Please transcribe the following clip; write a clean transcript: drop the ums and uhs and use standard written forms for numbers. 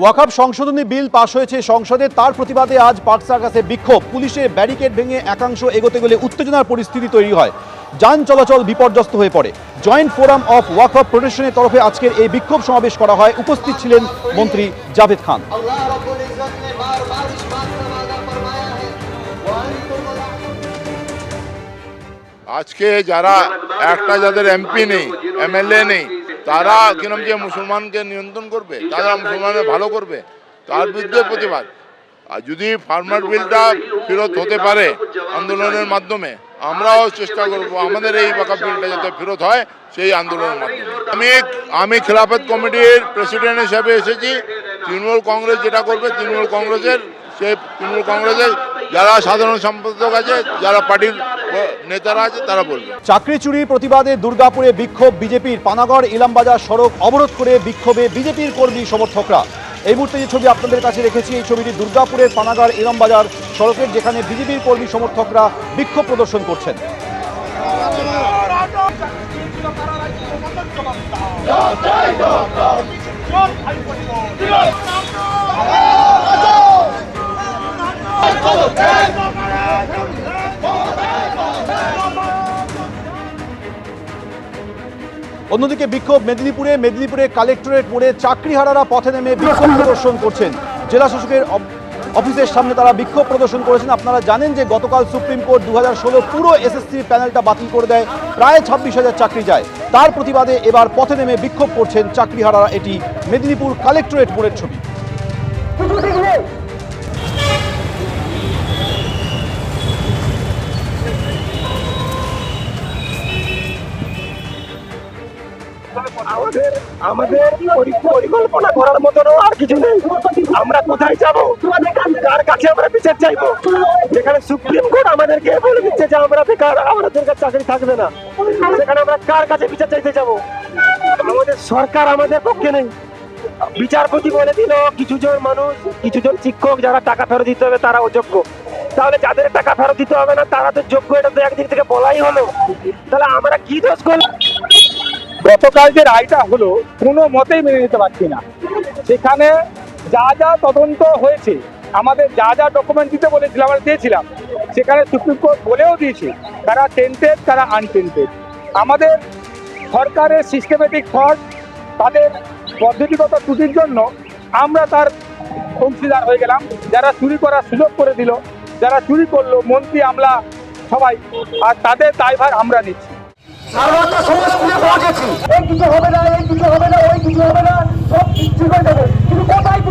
ওয়াকফ সংশোধনী বিল পাশ হয়েছে সংসদে, তার প্রতিবাদে আজ পার্ক সার্কাসে বিক্ষোভ। পুলিশের ব্যারিকেড ভেঙে একাংশ এগোতে গেলে উত্তেজনার পরিস্থিতি তৈরি হয়, যান চলাচল বিপর্যস্ত হয়ে পড়ে। জয়েন্ট ফোরাম অফ ওয়াকফ প্রোটেকশনের তরফে আজকের এই বিক্ষোভ সমাবেশ করা হয়। উপস্থিত ছিলেন মন্ত্রী জাভেদ খান। আজকে যারা যাদের এমপি নেই, এমএলএ নেই, তারা কিরম যে মুসলমানকে নিয়ন্ত্রণ করবে, তারা মুসলমানের ভালো করবে, তার বিরুদ্ধে প্রতিবাদ। আর যদি ফার্মার বিলটা ফেরত হতে পারে আন্দোলনের মাধ্যমে, আমরাও চেষ্টা করব আমাদের এই ওয়াকফ বিলটা যাতে ফেরত হয় সেই আন্দোলনের মাধ্যমে। আমি খেলাফত কমিটির প্রেসিডেন্ট হিসেবে এসেছি। তৃণমূল কংগ্রেস যেটা করবে, তৃণমূল কংগ্রেসের যারা সাধারণ সম্পাদক আছে, যারা পার্টির নেতারা আছে, তারা বলবে। চাকরি চুরির প্রতিবাদে দুর্গাপুরে বিক্ষোভ বিজেপির। পানাগড় ইলামবাজার সড়ক অবরোধ করে বিক্ষোভে বিজেপির কর্মী সমর্থকরা। এই মুহূর্তে যে ছবি আপনাদের কাছে রেখেছি, এই ছবিটি দুর্গাপুরের পানাগড় ইলামবাজার সড়কের, যেখানে বিজেপির কর্মী সমর্থকরা বিক্ষোভ প্রদর্শন করছেন। অন্যদিকে বিক্ষোভ মেদিনীপুরে কালেক্টরেট মোড়ে চাকরিহারারা পথে নেমে বিক্ষোভ প্রদর্শন করছেন। জেলা শাসকের অফিসের সামনে তারা বিক্ষোভ প্রদর্শন করেছেন। আপনারা জানেন যে গতকাল সুপ্রিম কোর্ট 2016 পুরো এসএসসি প্যানেলটা বাতিল করে দেয়, প্রায় 26,000 চাকরি যায়। তার প্রতিবাদে এবার পথে নেমে বিক্ষোভ করছেন চাকরিহারারা। এটি মেদিনীপুর কালেক্টরেট মোড়ের ছবি। আমাদের পরিকল্পনা করার মতন আর কিছু নেই। আমরা কোথায় যাব, কার কাছে আমরা বিচার চাইবো? যেখানে সুপ্রিম কোর্ট আমাদেরকে বলে দিচ্ছে যে আমরা বেকার, আমাদের কাছে চাকরি থাকবে না, সেখানে আমরা কার কাছে বিচার চাইতে যাব? আমাদের সরকার আমাদের পক্ষে নেই। বিচারপতি বলে দিল কিছুজন মানুষ, কিছুজন শিক্ষক যারা টাকা ফেরত দিতে হবে তারা অযোগ্য। তাহলে যাদের টাকা ফেরত দিতে হবে না তারা তো যোগ্য, এটা তো একদিক থেকে বলাই হলো। তাহলে আমরা কি দোষ করলাম? গতকাল যে রায়টা হলো কোনো মতেই মেনে নিতে পারছি না। সেখানে যা যা তদন্ত হয়েছে, আমাদের যা যা ডকুমেন্ট দিতে বলেছিলাম আমরা দিয়েছিলাম, সেখানে সুপ্রিম কোর্ট বলেও দিয়েছে তারা টেন্টেড, তারা আনটেন্টেড। আমাদের সরকারের সিস্টেমেটিক ফল্ট, তাদের পদ্ধতিগত ত্রুটির জন্য আমরা তার অংশীদার হয়ে গেলাম। যারা চুরি করার সুযোগ করে দিল, যারা চুরি করলো, মন্ত্রী আমলা সবাই, আর তাদের দায়ভার আমরা নিচ্ছি। সারবত্তা সমাজ খুলে পৌঁছেছি, এই কিছু হবে না, এই কিছু হবে না, ওই কিছু হবে না, সব কিছু হয়ে যাবে, কিন্তু কোথায়